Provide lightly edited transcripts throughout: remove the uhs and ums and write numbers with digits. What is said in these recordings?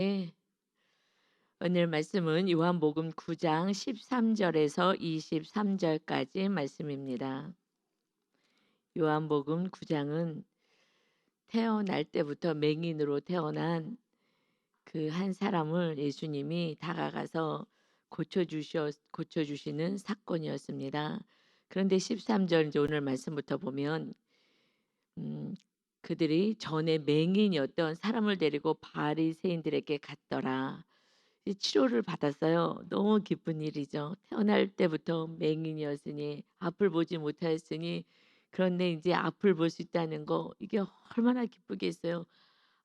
네. 오늘 말씀은 요한복음 9장 13 절에서 23 절까지 말씀입니다. 요한복음 9 장은 태어날 때부터 맹인으로 태어난 그 한 사람을 예수님이 다가가서 고쳐 주시는 사건이었습니다. 그런데 13절 이제 오늘 말씀부터 보면 음 그들이 전에 맹인이었던 사람을 데리고 바리새인들에게 갔더라. 이 치료를 받았어요. 너무 기쁜 일이죠. 태어날 때부터 맹인이었으니 앞을 보지 못하였으니 그런데 이제 앞을 볼 수 있다는 거 이게 얼마나 기쁘겠어요.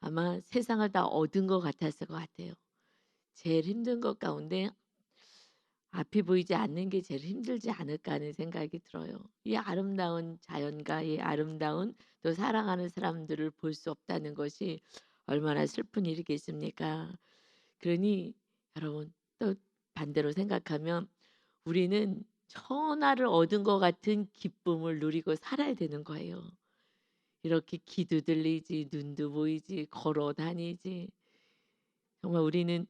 아마 세상을 다 얻은 것 같았을 것 같아요. 제일 힘든 것 가운데 앞이 보이지 않는 게 제일 힘들지 않을까 하는 생각이 들어요. 이 아름다운 자연과 이 아름다운 또 사랑하는 사람들을 볼 수 없다는 것이 얼마나 슬픈 일이겠습니까? 그러니 여러분 또 반대로 생각하면 우리는 천하를 얻은 것 같은 기쁨을 누리고 살아야 되는 거예요. 이렇게 귀도 들리지 눈도 보이지 걸어 다니지 정말 우리는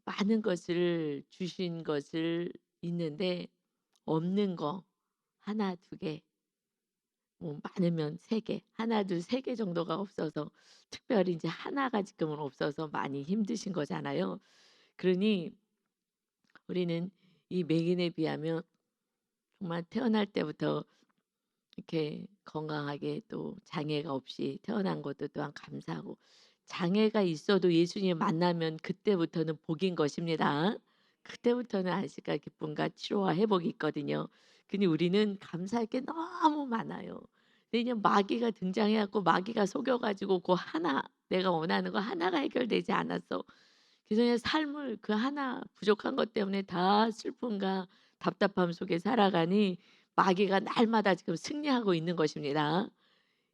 많은 것을 주신 것을 있는데 없는 거 하나 두 개, 뭐 많으면 세 개, 하나 둘 세 개 정도가 없어서 특별히 이제 하나가 지금은 없어서 많이 힘드신 거잖아요. 그러니 우리는 이 맹인에 비하면 정말 태어날 때부터 이렇게 건강하게 또 장애가 없이 태어난 것도 또한 감사하고 장애가 있어도 예수님 만나면 그때부터는 복인 것입니다. 그때부터는 안식과 기쁨과 치료와 회복이 있거든요. 근데 우리는 감사할 게 너무 많아요. 근데 그냥 마귀가 등장해 갖고 마귀가 속여 가지고 그 하나 내가 원하는 거 하나가 해결되지 않았어. 그래서 그냥 삶을 그 하나 부족한 것 때문에 다 슬픔과 답답함 속에 살아가니 마귀가 날마다 지금 승리하고 있는 것입니다.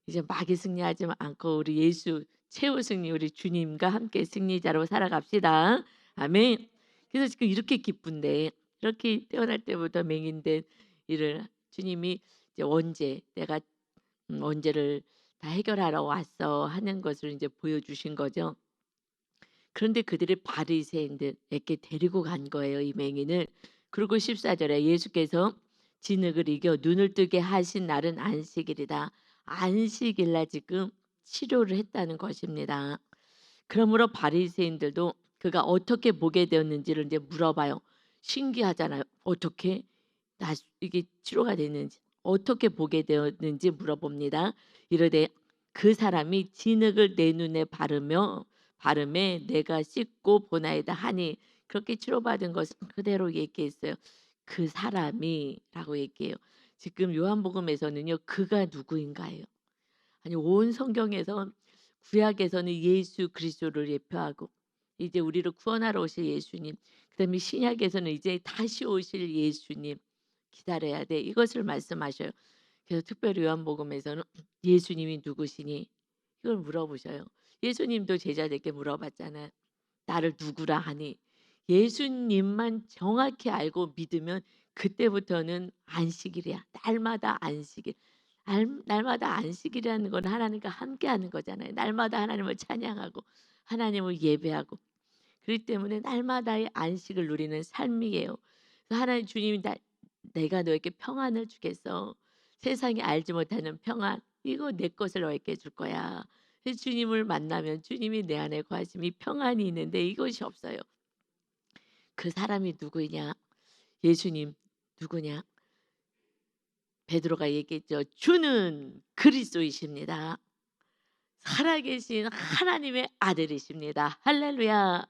이제 마귀 승리하지 않고 우리 예수 최후 승리 우리 주님과 함께 승리자로 살아갑시다. 아멘. 그래서 지금 이렇게 기쁜데 이렇게 태어날 때부터 맹인된 일을 주님이 이제 언제 내가 언제를 다 해결하러 왔어 하는 것을 이제 보여주신 거죠. 그런데 그들이 바리새인들에게 데리고 간 거예요, 이 맹인을. 그리고 14 절에 예수께서 진흙을 이겨 눈을 뜨게 하신 날은 안식일이다. 안식일 날 지금 치료를 했다는 것입니다. 그러므로 바리새인들도 그가 어떻게 보게 되었는지를 이제 물어봐요. 신기하잖아요. 어떻게 이게 치료가 됐는지 어떻게 보게 되었는지 물어봅니다. 이르되 그 사람이 진흙을 내 눈에 바르매 내가 씻고 보나이다 하니 그렇게 치료받은 것을 그대로 얘기했어요. 그 사람이라고 얘기해요. 지금 요한복음에서는요. 그가 누구인가요? 아니 온 성경에서 구약에서는 예수 그리스도를 예표하고 이제 우리를 구원하러 오실 예수님, 그다음에 신약에서는 이제 다시 오실 예수님 기다려야 돼. 이것을 말씀하셔요. 그래서 특별히 요한복음에서는 예수님이 누구시니 이걸 물어보셔요. 예수님도 제자들에게 물어봤잖아요. 나를 누구라 하니 예수님만 정확히 알고 믿으면 그때부터는 안식일이야. 날마다 안식일. 날마다 안식일이라는 건 하나님과 함께하는 거잖아요. 날마다 하나님을 찬양하고 하나님을 예배하고 그렇기 때문에 날마다의 안식을 누리는 삶이에요. 그래서 하나님 주님이 내가 너에게 평안을 주겠어. 세상이 알지 못하는 평안 이거 내 것을 너에게 줄 거야. 그래서 주님을 만나면 주님이 내 안에 거하심이 평안이 있는데 이것이 없어요. 그 사람이 누구냐? 예수님 누구냐? 베드로가 얘기했죠. 주는 그리스도이십니다. 살아계신 하나님의 아들이십니다. 할렐루야.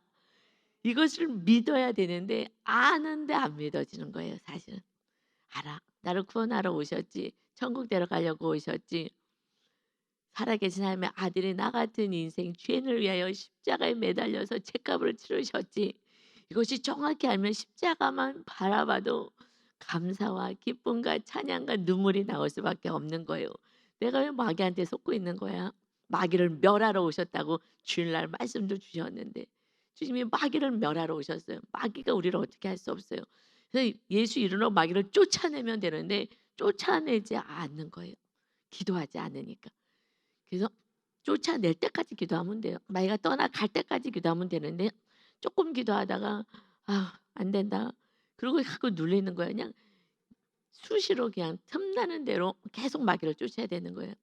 이것을 믿어야 되는데 아는데 안 믿어지는 거예요 사실은. 알아. 나를 구원하러 오셨지. 천국 데려가려고 오셨지. 살아계신 하나님의 아들이 나 같은 인생 죄인을 위하여 십자가에 매달려서 죄값을 치르셨지. 이것이 정확히 알면 십자가만 바라봐도 감사와 기쁨과 찬양과 눈물이 나올 수밖에 없는 거예요. 내가 왜 마귀한테 속고 있는 거야? 마귀를 멸하러 오셨다고 주일날 말씀도 주셨는데 주님이 마귀를 멸하러 오셨어요. 마귀가 우리를 어떻게 할 수 없어요. 그래서 예수 이름으로 마귀를 쫓아내면 되는데 쫓아내지 않는 거예요. 기도하지 않으니까. 그래서 쫓아낼 때까지 기도하면 돼요. 마귀가 떠나갈 때까지 기도하면 되는데 조금 기도하다가 '아 안 된다.' 그러고 자꾸 눌리는 거예요. 그냥 수시로 그냥 틈나는 대로 계속 마귀를 쫓아야 되는 거예요.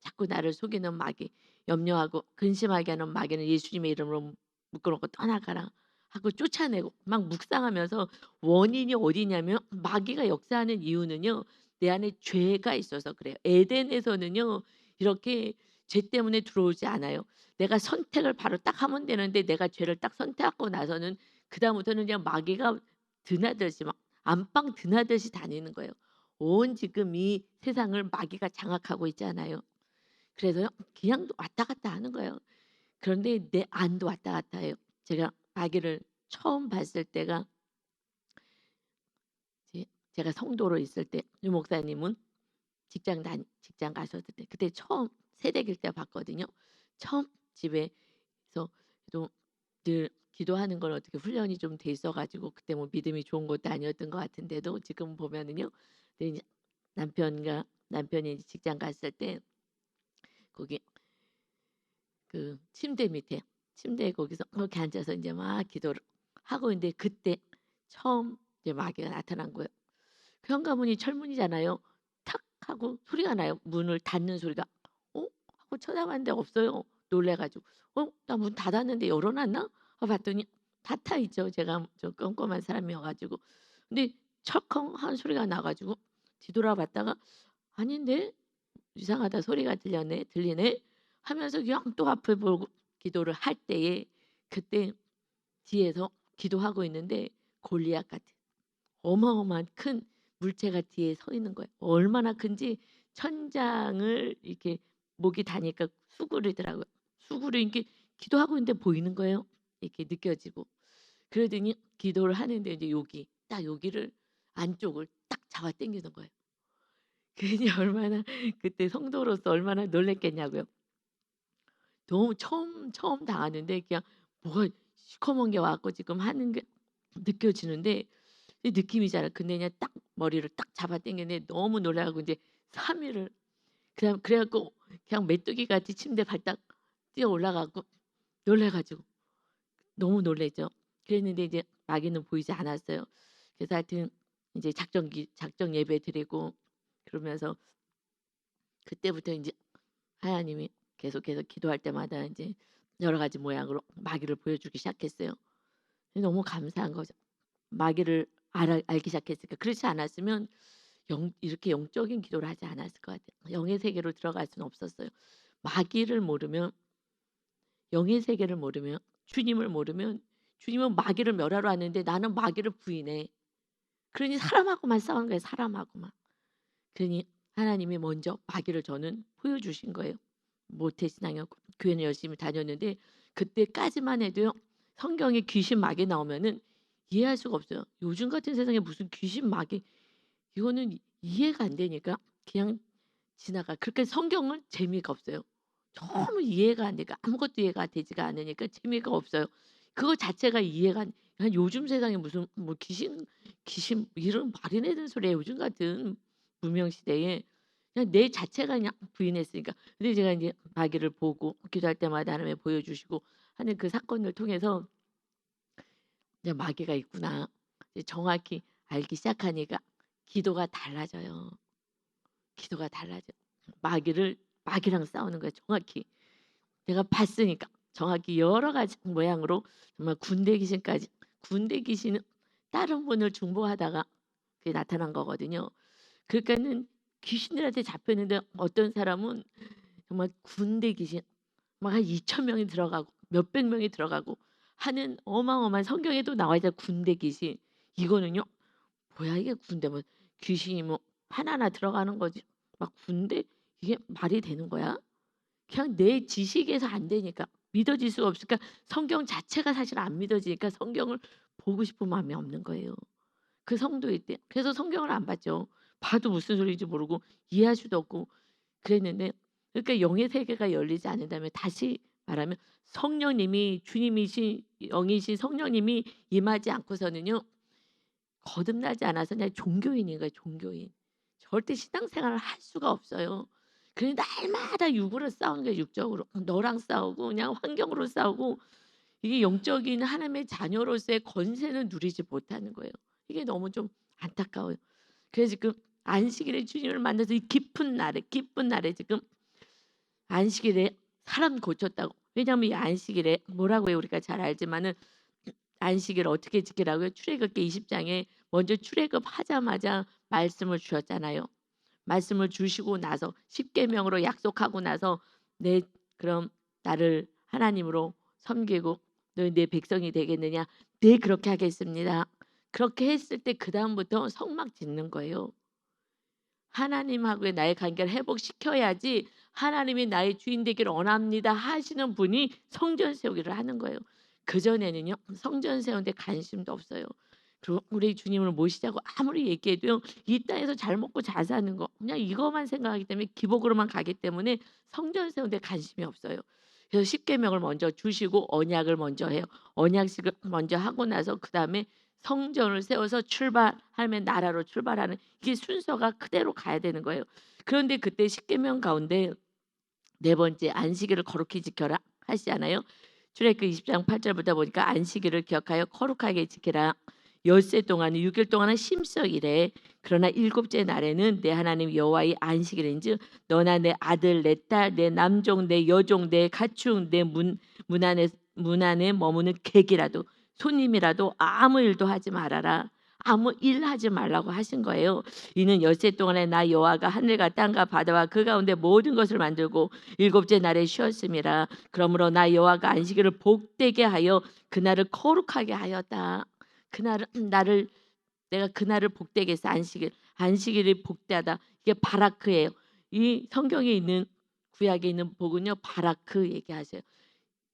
자꾸 나를 속이는 마귀, 염려하고 근심하게 하는 마귀는 예수님의 이름으로 묶어 놓고 떠나가라 하고 쫓아내고 막 묵상하면서 원인이 어디냐면 마귀가 역사하는 이유는요. 내 안에 죄가 있어서 그래요. 에덴에서는요. 이렇게 죄 때문에 들어오지 않아요. 내가 선택을 바로 딱 하면 되는데 내가 죄를 딱 선택하고 나서는 그다음부터는 그냥 마귀가 드나들지 막 안방 드나들듯이 다니는 거예요. 온 지금 이 세상을 마귀가 장악하고 있잖아요. 그래서요 그냥 왔다 갔다 하는 거예요. 그런데 내 안도 왔다 갔다 해요. 제가 아기를 처음 봤을 때가 제가 성도로 있을 때 유 목사님은 직장 가셨을 때 그때 처음 새댁일 때 봤거든요. 처음 집에서 또 늘 기도하는 걸 어떻게 훈련이 좀 돼 있어 가지고 그때 뭐 믿음이 좋은 것도 아니었던 것 같은데도 지금 보면은요. 근데 이제 남편이 이제 직장 갔을 때 거기 그 침대에 거기서 그렇게 앉아서 이제 막 기도를 하고 있는데 그때 처음 이제 마귀가 나타난 거예요. 그 현관문이 철문이잖아요. 탁 하고 소리가 나요. 문을 닫는 소리가. 어? 하고 쳐다봤는데 없어요. 놀래 가지고. 나 문 닫았는데 열어 놨나? 봤더니 닫혀 있죠. 제가 저 껌껌한 사람이어 가지고. 근데 철컹 하는 소리가 나 가지고 뒤돌아봤다가 '아닌데? 이상하다. 소리가 들리네.' 하면서 그냥 또 앞을 보고 기도를 할 때에 그때 뒤에서 기도하고 있는데 골리앗 같은 어마어마한 큰 물체가 뒤에 서 있는 거예요. 얼마나 큰지 천장을 이렇게 목이 다니까 수그리더라고요. 수그리는 게 기도하고 있는데 보이는 거예요. 이렇게 느껴지고. 그러더니 기도를 하는데 이제 딱 여기를 안쪽을 딱 잡아 당기는 거예요. 괜히 얼마나 그때 성도로서 얼마나 놀랐겠냐고요. 너무 처음 당하는데 그냥 뭐가 시커먼 게 와 갖고 지금 하는 게 느껴지는데 이 느낌이잖아요. 근데 그냥 딱 머리를 딱 잡아 당겼는데 너무 놀라 갖고 인제 3 일을 그냥 그래 갖고 그냥 메뚜기 같이 침대에 발딱 뛰어 올라가 갖고 놀라 가지고 너무 놀랐죠. 그랬는데 이제 마귀는 보이지 않았어요. 그래서 하여튼 인제 작정 예배 드리고 그러면서 그때부터 인제 하나님이 계속해서 기도할 때마다 인제 여러 가지 모양으로 마귀를 보여주기 시작했어요. 너무 감사한 거죠. 마귀를 알기 시작했으니까. 그렇지 않았으면 이렇게 영적인 기도를 하지 않았을 것 같아요. 영의 세계로 들어갈 수는 없었어요. 마귀를 모르면 영의 세계를 모르면 주님을 모르면 주님은 마귀를 멸하러 왔는데 나는 마귀를 부인해. 그러니 사람하고만 싸우는 거예요, 사람하고만. 그러니 하나님이 먼저 마귀를 저는 보여주신 거예요. 모태신앙이었고 교회는 열심히 다녔는데 그때까지만 해도요. 성경에 귀신 마귀 나오면은 이해할 수가 없어요. 요즘 같은 세상에 무슨 귀신 마귀 이거는 이해가 안 되니까 그냥 지나가. 그렇게 성경은 재미가 없어요. 너무 이해가 안 되니까 아무것도 이해가 되지가 않으니까 재미가 없어요. 그거 자체가 이해가 안 요즘 세상에 무슨 뭐 귀신 이런 말이 되는 소리예요. 요즘 같은 무명 시대에 그냥 내 자체가 그냥 부인했으니까. 근데 제가 인제 마귀를 보고 기도할 때마다 하나님이 보여주시고 하는 그 사건을 통해서 이제 '마귀가 있구나.' 이제 정확히 알기 시작하니까 기도가 달라져요. 기도가 달라져요. 마귀랑 싸우는 거예요 정확히. 내가 봤으니까. 정확히 여러 가지 모양으로 정말 군대 귀신까지 군대 귀신은 다른 분을 중보하다가 그게 나타난 거거든요. 그러니까는 귀신들한테 잡혔는데 어떤 사람은 정말 군대 귀신 막 한 2천 명이 들어가고 몇백 명이 들어가고 하는 어마어마한 성경에도 나와 있잖아요 군대 귀신. 이거는요. 뭐야 이게 군대 뭐 귀신이 뭐 하나하나 들어가는 거지. 막 군대 이게 말이 되는 거야? 그냥 내 지식에서 안 되니까 믿어질 수가 없으니까 성경 자체가 사실 안 믿어지니까 성경을 보고 싶은 마음이 없는 거예요. 그 성도일 때. 그래서 성경을 안 봤죠. 봐도 무슨 소리인지 모르고 이해할 수도 없고 그랬는데 그러니까 영의 세계가 열리지 않는다면 다시 말하면 성령님이 주님이신 영이신 성령님이 임하지 않고서는요. 거듭나지 않아서 그냥 종교인인 거예요 종교인. 절대 신앙생활을 할 수가 없어요. 그래 날마다 육으로 싸우는 거예요, 육적으로. 너랑 싸우고 그냥 환경으로 싸우고 이게 영적인 하나님의 자녀로서의 권세는 누리지 못하는 거예요. 이게 너무 좀 안타까워요. 그래서 지금 안식일에 주님을 만나서 이 기쁜 날에 지금 안식일에 사람 고쳤다고. 왜냐하면 이 안식일에 뭐라고 해요? 우리가 잘 알지만은 안식일 어떻게 지키라고요? 출애굽기 20장에 먼저 출애굽하자마자 말씀을 주셨잖아요. 말씀을 주시고 나서 십계명으로 약속하고 나서 내 그럼 나를 하나님으로 섬기고 너희 내 백성이 되겠느냐? 네 그렇게 하겠습니다. 그렇게 했을 때 그다음부터 성막 짓는 거예요. 하나님하고의 나의 관계를 회복시켜야지 하나님이 나의 주인 되기를 원합니다 하시는 분이 성전 세우기를 하는 거예요. 그전에는요. 성전 세우는데 관심도 없어요. 그리고 우리 주님을 모시자고 아무리 얘기해도요. 이 땅에서 잘 먹고 잘 사는 거 그냥 이것만 생각하기 때문에 기복으로만 가기 때문에 성전 세우는데 관심이 없어요. 그래서 십계명을 먼저 주시고 언약을 먼저 해요. 언약식을 먼저 하고 나서 그다음에 성전을 세워서 출발하면 나라로 출발하는 이게 순서가 그대로 가야 되는 거예요. 그런데 그때 십계명 가운데 네 번째 안식일을 거룩히 지켜라 하시잖아요. 출애굽기 20장 8절부터 보니까 안식일을 기억하여 거룩하게 지키라. 엿새 동안 6일 동안은 심써 일해. 그러나 일곱째 날에는 내 하나님 여호와의 안식일인즉 너나 내 아들 내 딸 내 남종 내 여종 내 가축 내 문 안에 머무는 객이라도 손님이라도 아무 일도 하지 말아라. 아무 일 하지 말라고 하신 거예요. 이는 엿새 동안에 나 여호와가 하늘과 땅과 바다와 그 가운데 모든 것을 만들고 일곱째 날에 쉬었음이라. 그러므로 나 여호와가 안식일을 복되게 하여 그날을 거룩하게 하였다. 그날은 나를 내가 그날을 복되게 해서 안식일이 복되하다. 이게 바라크예요. 이 성경에 있는 구약에 있는 복은요 바라크 얘기하세요.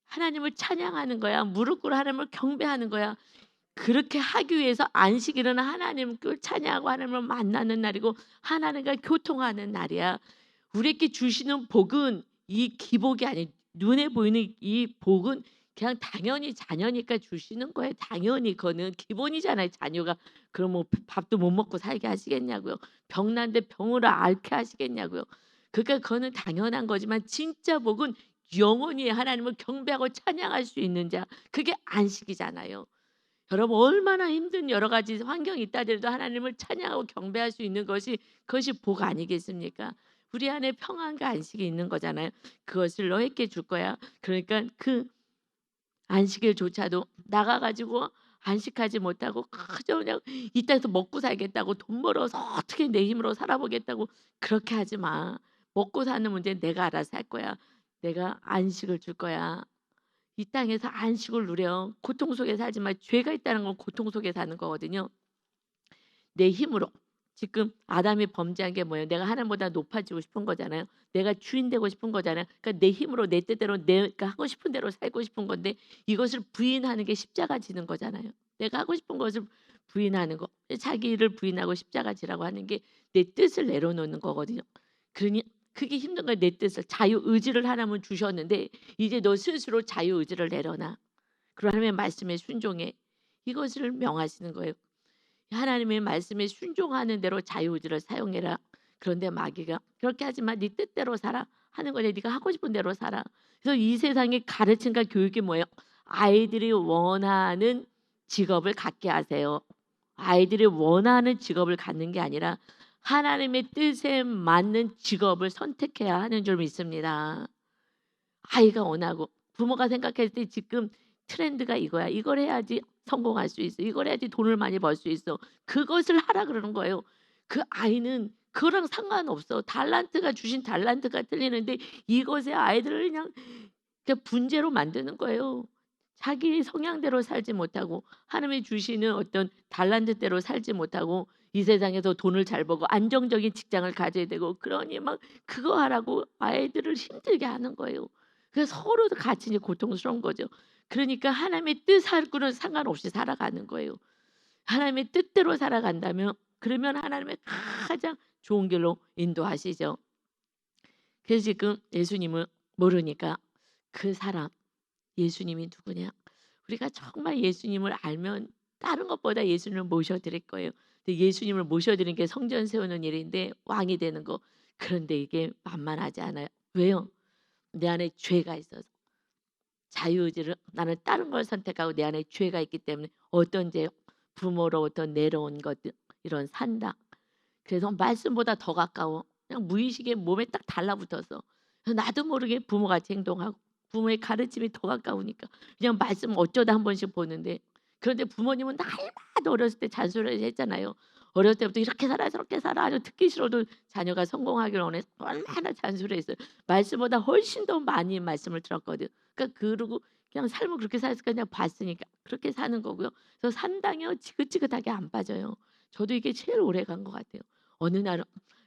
하나님을 찬양하는 거야. 무릎 꿇어 하나님을 경배하는 거야. 그렇게 하기 위해서 안식일은 하나님을 찬양하고 하나님을 만나는 날이고 하나님과 교통하는 날이야. 우리에게 주시는 복은 이 기복이 아니 눈에 보이는 이 복은 그냥 당연히 자녀니까 주시는 거예요. 당연히 그거는 기본이잖아요. 자녀가 그럼 뭐 밥도 못 먹고 살게 하시겠냐고요. 병난데 병으로 앓게 하시겠냐고요. 그러니까 그거는 당연한 거지만 진짜 복은 영원히 하나님을 경배하고 찬양할 수 있는 자 그게 안식이잖아요. 여러분 얼마나 힘든 여러 가지 환경이 있다 하더라도 하나님을 찬양하고 경배할 수 있는 것이 그것이 복 아니겠습니까? 우리 안에 평안과 안식이 있는 거잖아요. 그것을 너에게 줄 거야. 그러니까 그 안식일조차도 나가 가지고 안식하지 못하고 그저 그냥 이 땅에서 먹고 살겠다고 돈 벌어서 어떻게 내 힘으로 살아보겠다고 그렇게 하지 마. 먹고 사는 문제는 내가 알아서 할 거야. 내가 안식을 줄 거야. 이 땅에서 안식을 누려. 고통 속에 살지 마. 죄가 있다는 건 고통 속에 사는 거거든요. 내 힘으로. 지금 아담이 범죄한 게 뭐예요? 내가 하나님보다 높아지고 싶은 거잖아요. 내가 주인 되고 싶은 거잖아요. 그러니까 내 힘으로 내 뜻대로 내가 하고 싶은 대로 살고 싶은 건데 이것을 부인하는 게 십자가 지는 거잖아요. 내가 하고 싶은 것을 부인하는 거. 자기 일을 부인하고 십자가 지라고 하는 게 내 뜻을 내려놓는 거거든요. 그러니 그게 힘든 거야. 내 뜻을 자유 의지를 하나님은 주셨는데 이제 너 스스로 자유 의지를 내려놔. 그리고 하나님의 말씀에 순종해. 이것을 명하시는 거예요. 하나님의 말씀에 순종하는 대로 자유의지를 사용해라. 그런데 마귀가 그렇게 하지 마. 네 뜻대로 살아 하는 거냐. 네가 하고 싶은 대로 살아. 그래서 이 세상의 가르침과 교육이 뭐예요? 아이들이 원하는 직업을 갖게 하세요. 아이들이 원하는 직업을 갖는 게 아니라 하나님의 뜻에 맞는 직업을 선택해야 하는 줄 믿습니다. 아이가 원하고 부모가 생각했을 때 지금 트렌드가 이거야. 이걸 해야지 성공할 수 있어. 이걸 해야지 돈을 많이 벌 수 있어. 그것을 하라 그러는 거예요. 그 아이는 그거랑 상관없어. 달란트가 주신 달란트가 틀리는데 이것에 아이들을 그냥 분재로 만드는 거예요. 자기 성향대로 살지 못하고 하나님이 주시는 어떤 달란트대로 살지 못하고 이 세상에서 돈을 잘 벌고 안정적인 직장을 가져야 되고 그러니 막 그거 하라고 아이들을 힘들게 하는 거예요. 그래서 서로 같이 이제 고통스러운 거죠. 그러니까 하나님의 뜻하고는 상관없이 살아가는 거예요. 하나님의 뜻대로 살아간다면 그러면 하나님의 가장 좋은 길로 인도하시죠. 그래서 지금 예수님을 모르니까 그 사람 예수님이 누구냐? 우리가 정말 예수님을 알면 다른 것보다 예수님을 모셔드릴 거예요. 근데 예수님을 모셔드리는 게 성전 세우는 일인데 왕이 되는 거. 그런데 이게 만만하지 않아요. 왜요? 내 안에 죄가 있어서. 자유의지를 나는 다른 걸 선택하고 내 안에 죄가 있기 때문에 어떤 죄, 부모로부터 내려온 것들, 이런 산당. 그래서 말씀보다 더 가까워. 그냥 무의식에 몸에 딱 달라붙어서. 그래서 나도 모르게 부모같이 행동하고 부모의 가르침이 더 가까우니까 그냥 말씀 어쩌다 한 번씩 보는데, 그런데 부모님은 날마다 어렸을 때 잔소리를 했잖아요. 어렸을 때부터 이렇게 살아 저렇게 살아 아주 듣기 싫어도 자녀가 성공하기를 원해서 얼마나 잔소리했어요. 말씀보다 훨씬 더 많이 말씀을 들었거든. 그러니까 그러고 그냥 삶을 그렇게 살았으니까 그냥 봤으니까 그렇게 사는 거고요. 그래서 산당이요 지긋지긋하게 안 빠져요. 저도 이게 제일 오래 간 것 같아요. 어느 날은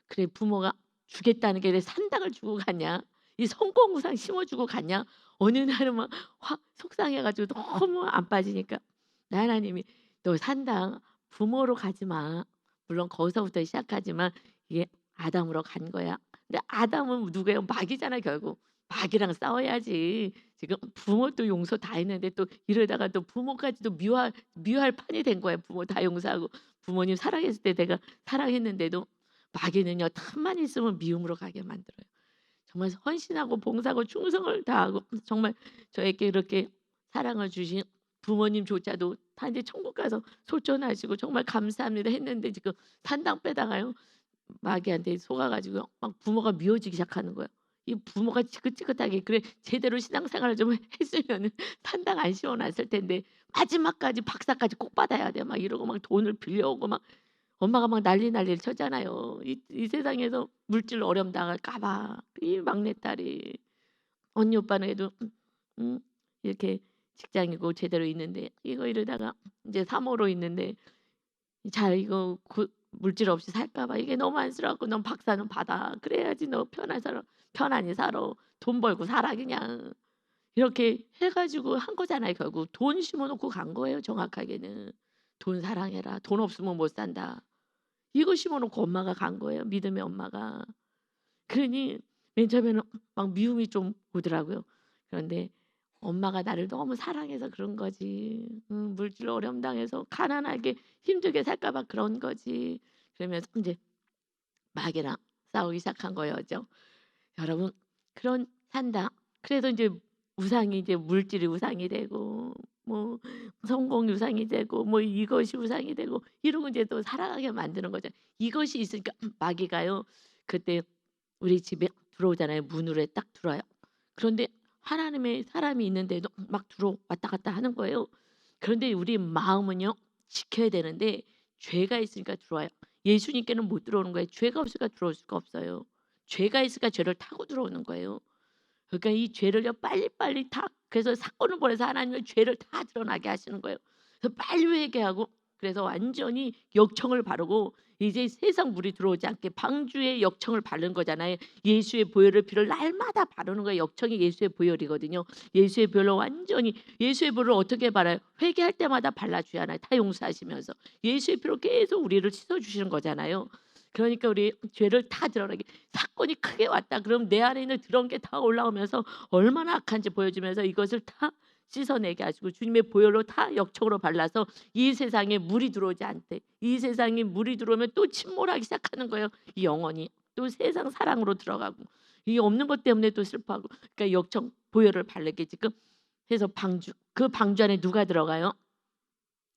그래 부모가 주겠다는 게 왜 산당을 주고 갔냐? 이 성공우상 심어주고 갔냐? 어느 날은 막 확 속상해 가지고 너무 안 빠지니까 하나님이 "너 산당 부모로 가지 마." 물론 거기서부터 시작하지만 이게 아담으로 간 거야. 근데 아담은 누구예요? 마귀잖아 결국. 마귀랑 싸워야지. 지금 부모도 용서 다 했는데 또 이러다가 또 부모까지도 미워할 판이 된 거야. 부모 다 용서하고 부모님 사랑했을 때 내가 사랑했는데도 마귀는요 틈만 있으면 미움으로 가게 만들어요. 정말 헌신하고 봉사하고 충성을 다하고 정말 저에게 이렇게 사랑을 주신 부모님조차도 다 이제 천국 가서 소천하시고 정말 감사합니다 했는데 지금 산당 빼다가요 마귀한테 속아 가지고요 막 부모가 미워지기 시작하는 거예요. 이 부모가 지긋지긋하게 그래 제대로 신앙생활을 좀 했으면은 산당 안 씌워 놨을 텐데 마지막까지 박사까지 꼭 받아야 돼 막 이러고 막 돈을 빌려오고 막 엄마가 막 난리를 쳤잖아요. 이 세상에서 물질 어려움 당할까 봐. 이 막내딸이. 언니 오빠는 그래도 이렇게 직장이고 제대로 있는데 이거 이러다가 이제 3호로 있는데 잘 이거 물질 없이 살까 봐 이게 너무 안쓰러워 갖고 "넌 박사는 받아. 그래야지 너 편안히 살아. 돈 벌고 살아 그냥." 이렇게 해 가지고 한 거잖아요 결국. 돈 심어 놓고 간 거예요 정확하게는. "돈 사랑해라. 돈 없으면 못 산다." 이거 심어 놓고 엄마가 간 거예요 믿음의 엄마가. 그러니 맨 처음에는 막 미움이 좀 오더라고요. 그런데 엄마가 나를 너무 사랑해서 그런 거지. 물질 어려움 당해서 가난하게 힘들게 살까 봐 그런 거지. 그러면서 인제 마귀랑 싸우기 시작한 거였죠. 여러분 그런 산다. 그래서 인제 우상이 이제 물질이 우상이 되고 뭐 성공이 우상이 되고 뭐 이것이 우상이 되고 이러고 이제 또 살아가게 만드는 거죠. 이것이 있으니까 마귀가요 그때 우리 집에 들어오잖아요. 문으로 딱 들어와요. 그런데 하나님의 사람이 있는데도 막 왔다 갔다 하는 거예요. 그런데 우리 마음은요 지켜야 되는데 죄가 있으니까 들어와요. 예수님께는 못 들어오는 거예요. 죄가 없으니까 들어올 수가 없어요. 죄가 있으니까 죄를 타고 들어오는 거예요. 그러니까 이 죄를요 빨리빨리 다 그래서 사건을 벌여서 하나님의 죄를 다 드러나게 하시는 거예요. 그래서 빨리 회개하고 그래서 완전히 역청을 바르고 이제 세상 물이 들어오지 않게 방주에 역청을 바른 거잖아요. 예수의 보혈을 피를 날마다 바르는 거예요. 역청이 예수의 보혈이거든요. 예수의 보혈로 완전히 예수의 보혈을 어떻게 발라요? 회개할 때마다 발라줘야 하나요? 다 용서하시면서 예수의 피로 계속 우리를 씻어주시는 거잖아요. 그러니까 우리 죄를 다 드러나게 사건이 크게 왔다 그럼 내 안에 있는 더러운 게 다 올라오면서 얼마나 악한지 보여주면서 이것을 다 씻어내게 하시고 주님의 보혈로 다 역청으로 발라서 이 세상에 물이 들어오지 않대. 이 세상에 물이 들어오면 또 침몰하기 시작하는 거예요. 이 영혼이 또 세상 사랑으로 들어가고 이 없는 것 때문에 또 슬퍼하고 그러니까 역청 보혈을 바르게 지금 해서 방주 그 방주 안에 누가 들어가요?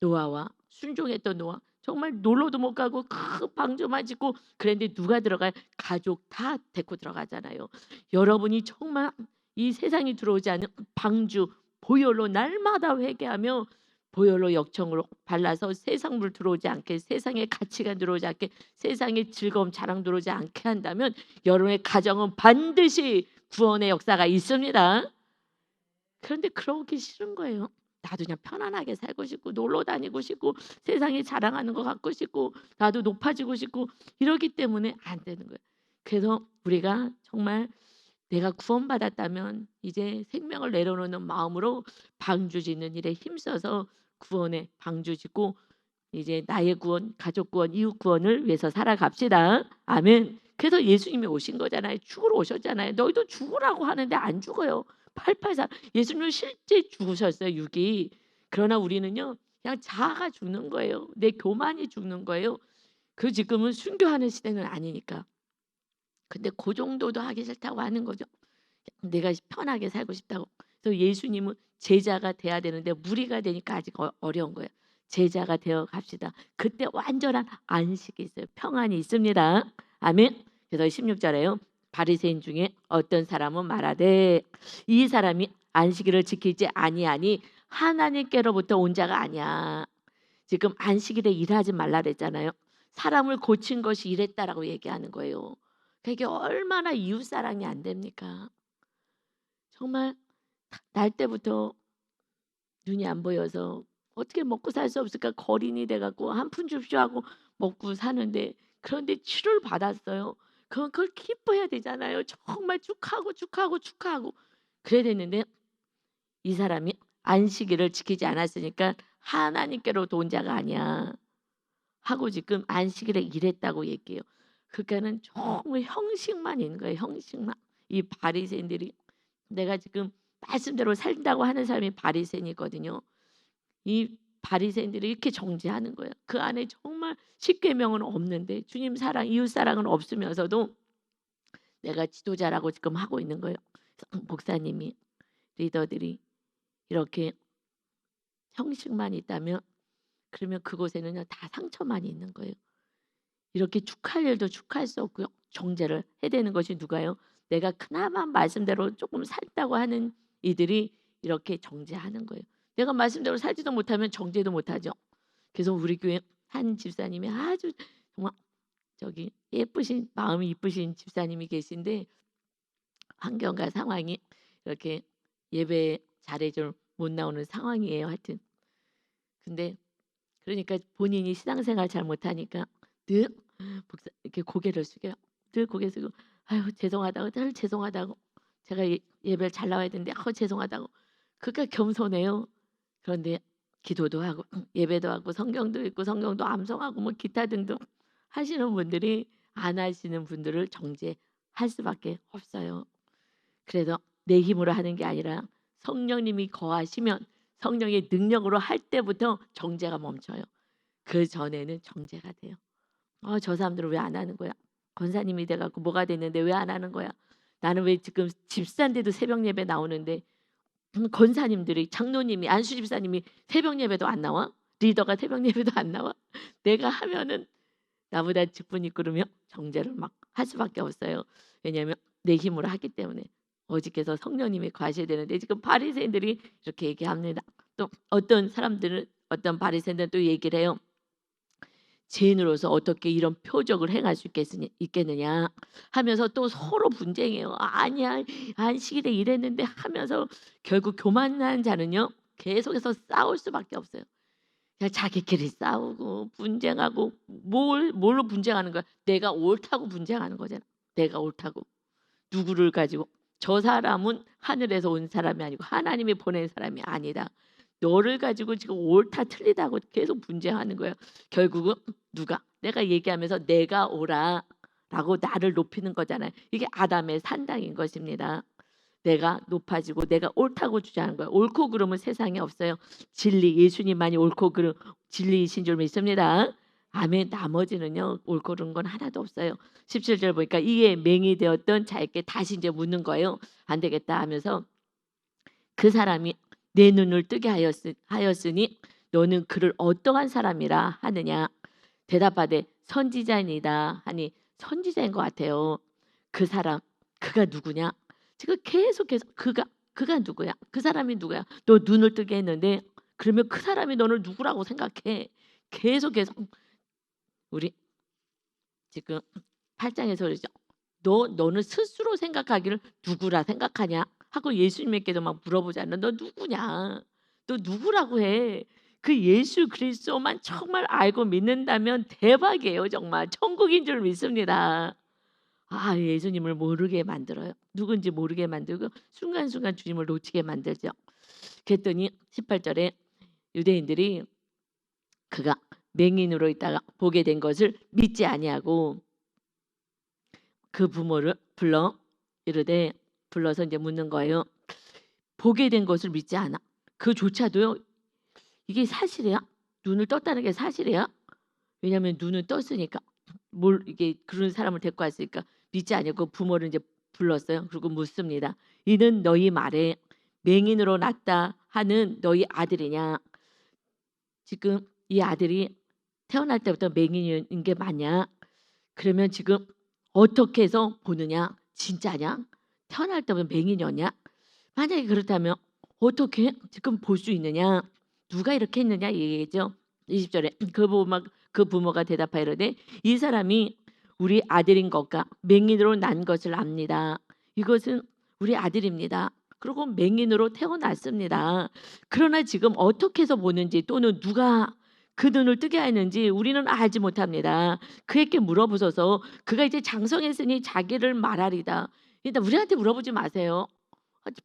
노아와 순종했던 노아. 정말 놀러도 못 가고 큰 방주만 짓고 그랬는데 누가 들어가요? 가족 다 데리고 들어가잖아요. 여러분이 정말 이 세상이 들어오지 않는 방주 보혈로 날마다 회개하며 보혈로 역청으로 발라서 세상 물 들어오지 않게 세상의 가치가 들어오지 않게 세상의 즐거움 자랑 들어오지 않게 한다면 여러분의 가정은 반드시 구원의 역사가 있습니다. 그런데 그러기 싫은 거예요. 나도 그냥 편안하게 살고 싶고 놀러 다니고 싶고 세상에 자랑하는 거 갖고 싶고 나도 높아지고 싶고 이러기 때문에 안 되는 거예요. 그래서 우리가 정말 내가 구원받았다면 이제 생명을 내려놓는 마음으로 방주 짓는 일에 힘써서 구원의 방주 짓고 이제 나의 구원, 가족 구원, 이웃 구원을 위해서 살아갑시다. 아멘. 그래서 예수님이 오신 거잖아요. 죽으러 오셨잖아요. 너희도 죽으라고 하는데 안 죽어요. 884 예수님은 실제 죽으셨어요. 육이. 그러나 우리는요. 그냥 자아가 죽는 거예요. 내 교만이 죽는 거예요. 그 지금은 순교하는 시대는 아니니까. 근데 그 정도도 하기 싫다고 하는 거죠. 내가 편하게 살고 싶다고. 그래서 예수님은 제자가 돼야 되는데 무리가 되니까 아직 어려운 거예요. 제자가 되어 갑시다. 그때 완전한 안식이 있어요. 평안이 있습니다. 아멘. 그래서 16절에요. 바리새인 중에 어떤 사람은 말하되 이 사람이 안식일을 지키지 아니하니 하나님께로부터 온 자가 아니야. 지금 안식일에 일하지 말라 그랬잖아요. 사람을 고친 것이 이랬다라고 얘기하는 거예요. 그게 얼마나 이웃 사랑이 안 됩니까? 정말 날 때부터 눈이 안 보여서 어떻게 먹고 살 수 없을까 거린이 돼 갖고 한 푼 줍쇼 하고 먹고 사는데, 그런데 치료를 받았어요. 그럼 그걸 기뻐해야 되잖아요. 정말 축하하고 축하하고 축하하고 그래야 되는데 이 사람이 안식일을 지키지 않았으니까 하나님께로부터 온 자가 아니야 하고 지금 안식일에 일했다고 얘기해요. 그러니까는 정말 형식만 있는 거예요. 형식만. 이 바리새인들이, 내가 지금 말씀대로 살다고 하는 사람이 바리새인이거든요. 이 바리새인들이 이렇게 정죄하는 거예요. 그 안에 정말 십계명은 없는데 주님 사랑, 이웃 사랑은 없으면서도 내가 지도자라고 지금 하고 있는 거예요. 그래서 목사님이, 리더들이 이렇게 형식만 있다면 그러면 그곳에는요 다 상처만 있는 거예요. 이렇게 축하할 일도 축하할 수 없고요. 정죄를 해대는 것이 누가요? 내가 그나마 말씀대로 조금 살다고 하는 이들이 이렇게 정죄하는 거예요. 내가 말씀대로 살지도 못하면 정죄도 못하죠. 그래서 우리 교회 한 집사님이 아주 정말 저기 예쁘신, 마음이 이쁘신 집사님이 계신데 환경과 상황이 이렇게 예배 잘해줄 못 나오는 상황이에요. 하여튼 근데 그러니까 본인이 신앙생활 잘 못하니까 늘 이렇게 고개를 숙여요. 늘 고개 숙이고 아유 죄송하다고, 늘 죄송하다고, 제가 예배를 잘 나와야 되는데 죄송하다고. 그러니까 겸손해요. 그런데 기도도 하고 예배도 하고 성경도 읽고 성경도 암송하고 뭐 기타 등등 하시는 분들이 안 하시는 분들을 정죄할 수밖에 없어요. 그래서 내 힘으로 하는 게 아니라 성령님이 거하시면 성령의 능력으로 할 때부터 정죄가 멈춰요. 그 전에는 정죄가 돼요. 저 사람들은 왜 안 하는 거야? 권사님이 돼 갖고 뭐가 됐는데 왜 안 하는 거야? 나는 왜 지금 집사인데도 새벽 예배 나오는데 권사님들이, 장로님이, 안수 집사님이 새벽 예배도 안 나와? 리더가 새벽 예배도 안 나와? 내가 하면은 나보다 직분 있고 그러면 정죄를 막 할 수밖에 없어요. 왜냐하면 내 힘으로 하기 때문에. 오직께서 성령님이 거하셔야 되는데 지금 바리새인들이 이렇게 얘기합니다. 또 어떤 사람들은, 어떤 바리새인들은 또 얘기를 해요. 죄인으로서 어떻게 이런 표적을 행할 수 있겠느냐 하면서 또 서로 분쟁해요. 아니야 안식일에 이랬는데 하면서 결국 교만한 자는요 계속해서 싸울 수밖에 없어요. 그냥 자기끼리 싸우고 분쟁하고, 뭘로 분쟁하는 거야? 내가 옳다고 분쟁하는 거잖아. 내가 옳다고. 누구를 가지고 저 사람은 하늘에서 온 사람이 아니고 하나님이 보낸 사람이 아니다. 너를 가지고 지금 옳다 틀리다고 계속 분쟁하는 거예요. 결국은 누가 내가 얘기하면서 내가 옳아라고 나를 높이는 거잖아요. 이게 아담의 산당인 것입니다. 내가 높아지고 내가 옳다고 주장하는 거예요. 옳고 그름은 세상에 없어요. 진리, 예수님만이 옳고 그름 진리이신 줄 믿습니다. 아멘. 나머지는요 옳고 그른 건 하나도 없어요. 17절 보니까 이에 맹이 되었던 자에게 다시 이제 묻는 거예요. 안 되겠다 하면서 그 사람이 내 눈을 뜨게 하였으니 너는 그를 어떠한 사람이라 하느냐. 대답하되 선지자이다 하니, 선지자인 것 같아요. 그 사람, 그가 누구냐? 지금 계속해서 그가 누구야? 그 사람이 누구야? 너 눈을 뜨게 했는데 그러면 그 사람이 너를 누구라고 생각해? 계속해서 우리 지금 8장에서 그러죠. 너는 스스로 생각하기를 누구라 생각하냐? 하고 예수님께도 막 물어보잖아. 너 누구냐? 너 누구라고 해? 그 예수 그리스도만 정말 알고 믿는다면 대박이에요. 정말 천국인 줄 믿습니다. 예수님을 모르게 만들어요. 누군지 모르게 만들고 순간순간 주님을 놓치게 만들죠. 그랬더니 18절에 유대인들이 그가 맹인으로 있다가 보게 된 것을 믿지 아니하고 그 부모를 불러서 이제 묻는 거예요. 보게 된 것을 믿지 않아. 그조차도요. 이게 사실이야? 눈을 떴다는 게 사실이야? 왜냐하면 눈은 떴으니까, 이게 그런 사람을 데리고 왔으니까 믿지 아니고 부모를 이제 불렀어요. 그리고 묻습니다. 이는 너희 말에 맹인으로 났다 하는 너희 아들이냐? 지금 이 아들이 태어날 때부터 맹인인 게 맞냐? 그러면 지금 어떻게 해서 보느냐? 진짜냐? 태어날 때부터 맹인이었냐? 만약에 그렇다면 어떻게 지금 볼 수 있느냐? 누가 이렇게 했느냐 이 얘기죠. 20절에 그 부모가 대답하여 이르되 이 사람이 우리 아들인 것과 맹인으로 난 것을 압니다. 이것은 우리 아들입니다. 그리고 맹인으로 태어났습니다. 그러나 지금 어떻게 해서 보는지 또는 누가 그 눈을 뜨게 하였는지 우리는 알지 못합니다. 그에게 물어보소서. 그가 이제 장성했으니 자기를 말하리다. 일단 우리한테 물어보지 마세요.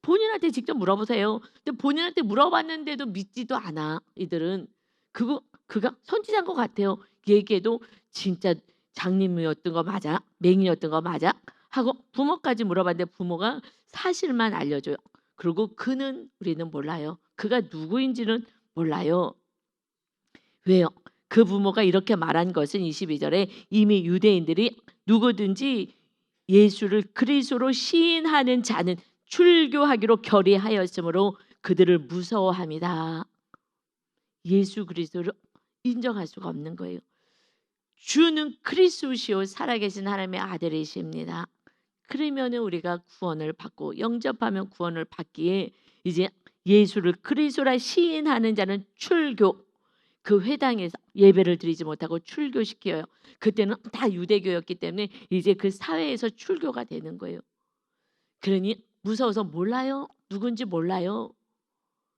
본인한테 직접 물어보세요. 근데 본인한테 물어봤는데도 믿지도 않아. 이들은 그가 선지자인 것 같아요. 얘기해도 진짜 장님이었던 거 맞아? 맹인이었던 거 맞아? 하고 부모까지 물어봤는데 부모가 사실만 알려줘요. 그리고 그는 우리는 몰라요. 그가 누구인지는 몰라요. 왜요? 그 부모가 이렇게 말한 것은 22절에 이미 유대인들이 누구든지 예수를 그리스도로 시인하는 자는 출교하기로 결의하였으므로 그들을 무서워합니다. 예수 그리스도를 인정할 수가 없는 거예요. 주는 그리스도시요 살아계신 하나님의 아들이십니다. 그러면 우리가 구원을 받고 영접하면 구원을 받기에 이제 예수를 그리스도라 시인하는 자는 출교, 그 회당에서 예배를 드리지 못하고 출교시켜요. 그때는 다 유대교였기 때문에 이제 그 사회에서 출교가 되는 거예요. 그러니 무서워서 몰라요. 누군지 몰라요.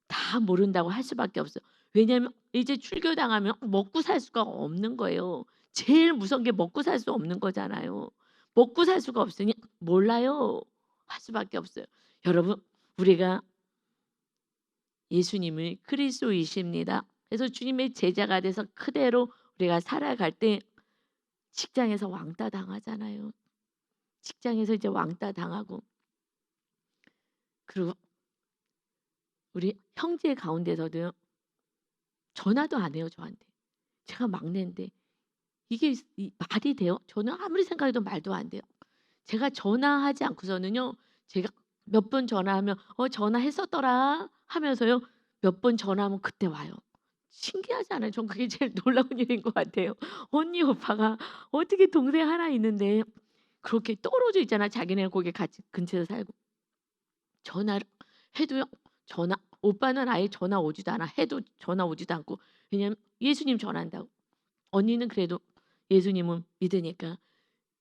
다 모른다고 할 수밖에 없어요. 왜냐하면 이제 출교당하면 먹고 살 수가 없는 거예요. 제일 무서운 게 먹고 살 수 없는 거잖아요. 먹고 살 수가 없으니 몰라요. 할 수밖에 없어요. 여러분 우리가 예수님이 그리스도이십니다. 그래서 주님의 제자가 돼서 그대로 우리가 살아갈 때 직장에서 왕따 당하잖아요. 직장에서 이제 왕따 당하고 그리고 우리 형제 가운데서도요. 전화도 안 해요 저한테. 제가 막내인데 이게 말이 돼요? 저는 아무리 생각해도 말도 안 돼요. 제가 전화하지 않고서는요. 제가 몇 번 전화하면 전화했었더라 하면서요. 몇 번 전화하면 그때 와요. 신기하지 않아요? 전 그게 제일 놀라운 일인 것 같아요. 언니 오빠가 어떻게 동생 하나 있는데 그렇게 떨어져 있잖아. 자기네는 거기 같이 근처에서 살고. 전화를 해도요. 오빠는 아예 전화 오지도 않아. 해도 전화 오지도 않고. 왜냐면 예수님 전화한다고. 언니는 그래도 예수님은 믿으니까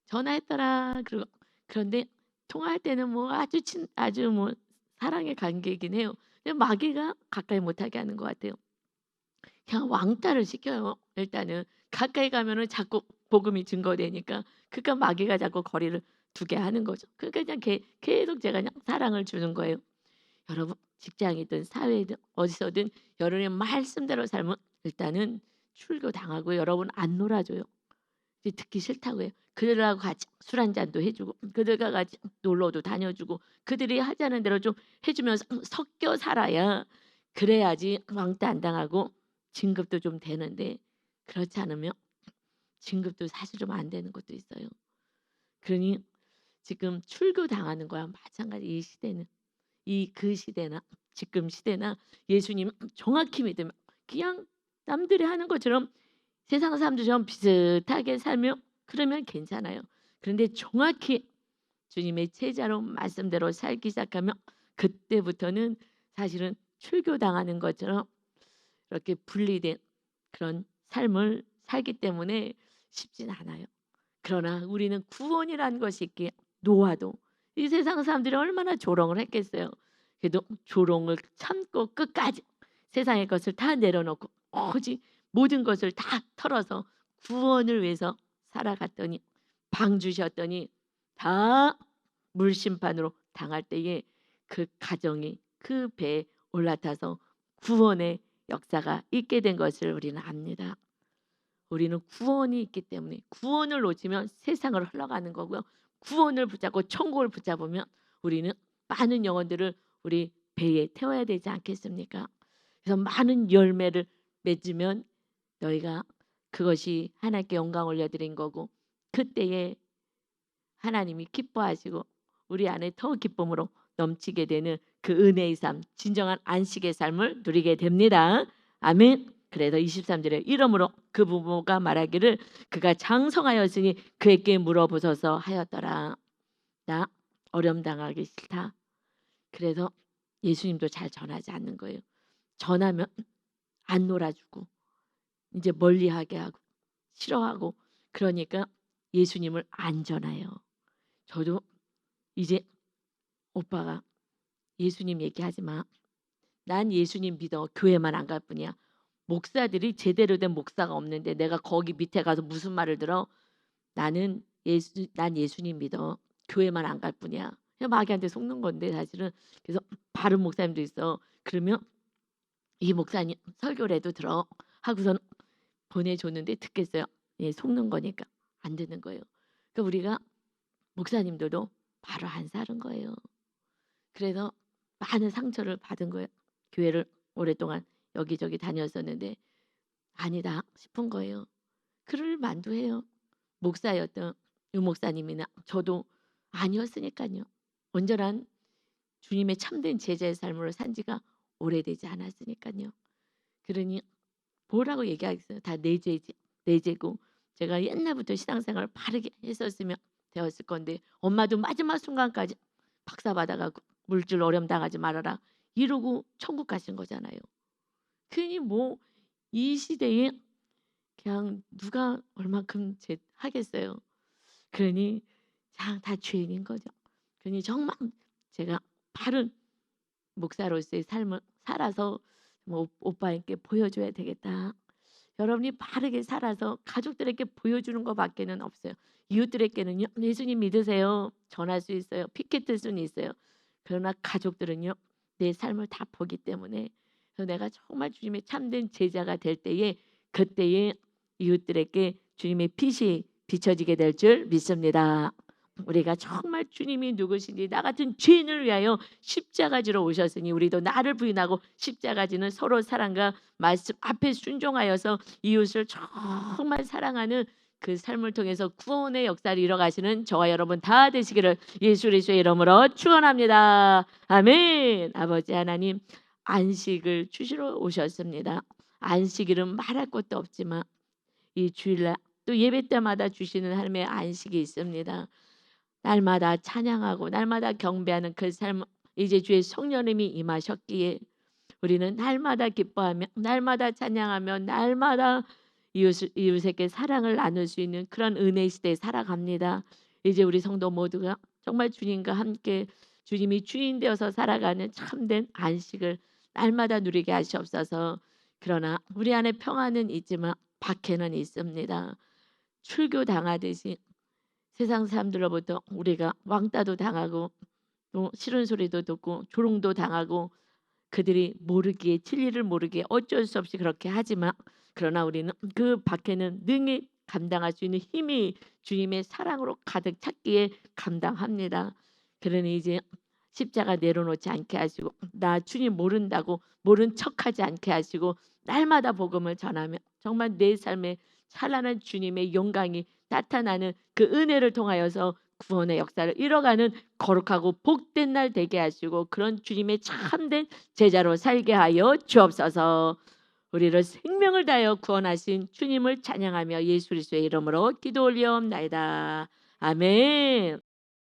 전화했더라. 그리고 그런데 통화할 때는 뭐 아주 뭐 사랑의 관계이긴 해요. 근데 마귀가 가까이 못하게 하는 것 같아요. 그냥 왕따를 시켜요. 일단은 가까이 가면은 자꾸 복음이 증거되니까 그러니까 마귀가 자꾸 거리를 두게 하는 거죠. 그러니까 그냥 계속 제가 그냥 사랑을 주는 거예요. 여러분 직장이든 사회든 어디서든 여러분의 말씀대로 살면 일단은 출교당하고 여러분 안 놀아줘요. 이제 듣기 싫다고 해요. 그들하고 같이 술 한잔도 해주고 그들과 같이 놀러도 다녀주고 그들이 하자는 대로 좀 해주면서 섞여 살아야 그래야지 왕따 안 당하고 진급도 좀 되는데 그렇지 않으면 진급도 사실 좀 안 되는 것도 있어요. 그러니 지금 출교당하는 거야 마찬가지. 이 시대는 그 시대나 지금 시대나 예수님 정확히 믿으면 그냥 남들이 하는 것처럼 세상 사람들처럼 비슷하게 살면 그러면 괜찮아요. 그런데 정확히 주님의 제자로 말씀대로 살기 시작하면 그때부터는 사실은 출교당하는 것처럼 이렇게 분리된 그런 삶을 살기 때문에 쉽진 않아요. 그러나 우리는 구원이라는 것이 있기에 놓아도 이 세상 사람들이 얼마나 조롱을 했겠어요. 그래도 조롱을 참고 끝까지 세상의 것을 다 내려놓고 오직 모든 것을 다 털어서 구원을 위해서 살아갔더니 방 주셨더니 다 물심판으로 당할 때에 그 가정이 그 배에 올라타서 구원의 역사가 있게 된 것을 우리는 압니다. 우리는 구원이 있기 때문에 구원을 놓치면 세상을 흘러가는 거고요. 구원을 붙잡고 천국을 붙잡으면 우리는 많은 영혼들을 우리 배에 태워야 되지 않겠습니까? 그래서 많은 열매를 맺으면 너희가 그것이 하나님께 영광 올려드린 거고 그때에 하나님이 기뻐하시고 우리 안에 더 기쁨으로 넘치게 되는 그 은혜의 삶, 진정한 안식의 삶을 누리게 됩니다. 아멘. 그래서 23절에 이러므로 그 부모가 말하기를 그가 장성하였으니 그에게 물어보소서 하였더라. 나 어려움 당하기 싫다. 그래서 예수님도 잘 전하지 않는 거예요. 전하면 안 놀아주고 이제 멀리하게 하고 싫어하고 그러니까 예수님을 안 전해요. 저도 이제 오빠가 예수님 얘기하지 마. 난 예수님 믿어. 교회만 안 갈 뿐이야. 목사들이 제대로 된 목사가 없는데 내가 거기 밑에 가서 무슨 말을 들어? 난 예수님 믿어. 교회만 안 갈 뿐이야. 그냥 마귀한테 속는 건데 사실은. 그래서 바른 목사님도 있어. 그러면 이 목사님 설교라도 들어 하고선 보내줬는데 듣겠어요? 예, 속는 거니까 안 듣는 거예요. 그러니까 우리가 목사님들도 바로 안 사는 거예요. 그래서 많은 상처를 받은 거예요. 교회를 오랫동안 여기저기 다녔었는데 아니다 싶은 거예요. 그럴 만도 해요. 목사였던 유 목사님이나 저도 아니었으니까요. 온전한 주님의 참된 제자의 삶으로 산 지가 오래되지 않았으니까요. 그러니 뭐라고 얘기하겠어요. 다 내 죄지, 내 죄고 제가 옛날부터 신앙생활을 바르게 했었으면 되었을 건데 엄마도 마지막 순간까지 박사 받아가고 물질 어려움 당하지 말아라 이러고 천국 가신 거잖아요. 그러니 뭐 이 시대에 그냥 누가 얼마큼 하겠어요. 그러니 다 죄인인 거죠. 그러니 정말 제가 바른 목사로서의 삶을 살아서 뭐 오빠에게 보여줘야 되겠다. 여러분이 바르게 살아서 가족들에게 보여주는 것밖에는 없어요. 이웃들에게는요. 예수님 믿으세요. 전할 수 있어요. 피켓 들 수는 있어요. 그러나 가족들은요. 내 삶을 다 보기 때문에 그래서 내가 정말 주님의 참된 제자가 될 때에 그때에 이웃들에게 주님의 빛이 비춰지게 될 줄 믿습니다. 우리가 정말 주님이 누구신지 나 같은 죄인을 위하여 십자가 지러 오셨으니 우리도 나를 부인하고 십자가 지는 서로 사랑과 말씀 앞에 순종하여서 이웃을 정말 사랑하는 그 삶을 통해서 구원의 역사를 이뤄가시는 저와 여러분 다 되시기를 예수 그리스도의 이름으로 축원합니다. 아멘. 아버지 하나님 안식을 주시러 오셨습니다. 안식일은 말할 것도 없지만 이 주일날 또 예배 때마다 주시는 하나님의 안식이 있습니다. 날마다 찬양하고 날마다 경배하는 그 삶 이제 주의 성령님이 임하셨기에 우리는 날마다 기뻐하며 날마다 찬양하며 날마다 이웃에게 사랑을 나눌 수 있는 그런 은혜 시대에 살아갑니다. 이제 우리 성도 모두가 정말 주님과 함께 주님이 주인 되어서 살아가는 참된 안식을 날마다 누리게 하시옵소서. 그러나 우리 안에 평안은 있지만 박해는 있습니다. 출교 당하듯이 세상 사람들로부터 우리가 왕따도 당하고 또 싫은 소리도 듣고 조롱도 당하고 그들이 모르기에 진리를 모르기에 어쩔 수 없이 그렇게 하지만 그러나 우리는 그 밖에는 능히 감당할 수 있는 힘이 주님의 사랑으로 가득 찼기에 감당합니다. 그러니 이제 십자가 내려놓지 않게 하시고 나 주님 모른다고 모른 척하지 않게 하시고 날마다 복음을 전하며 정말 내 삶에 찬란한 주님의 영광이 나타나는 그 은혜를 통하여서 구원의 역사를 이뤄가는 거룩하고 복된 날 되게 하시고 그런 주님의 참된 제자로 살게 하여 주옵소서. 우리를 생명을 다하여 구원하신 주님을 찬양하며 예수 그리스도의 이름으로 기도 올리옵나이다. 아멘.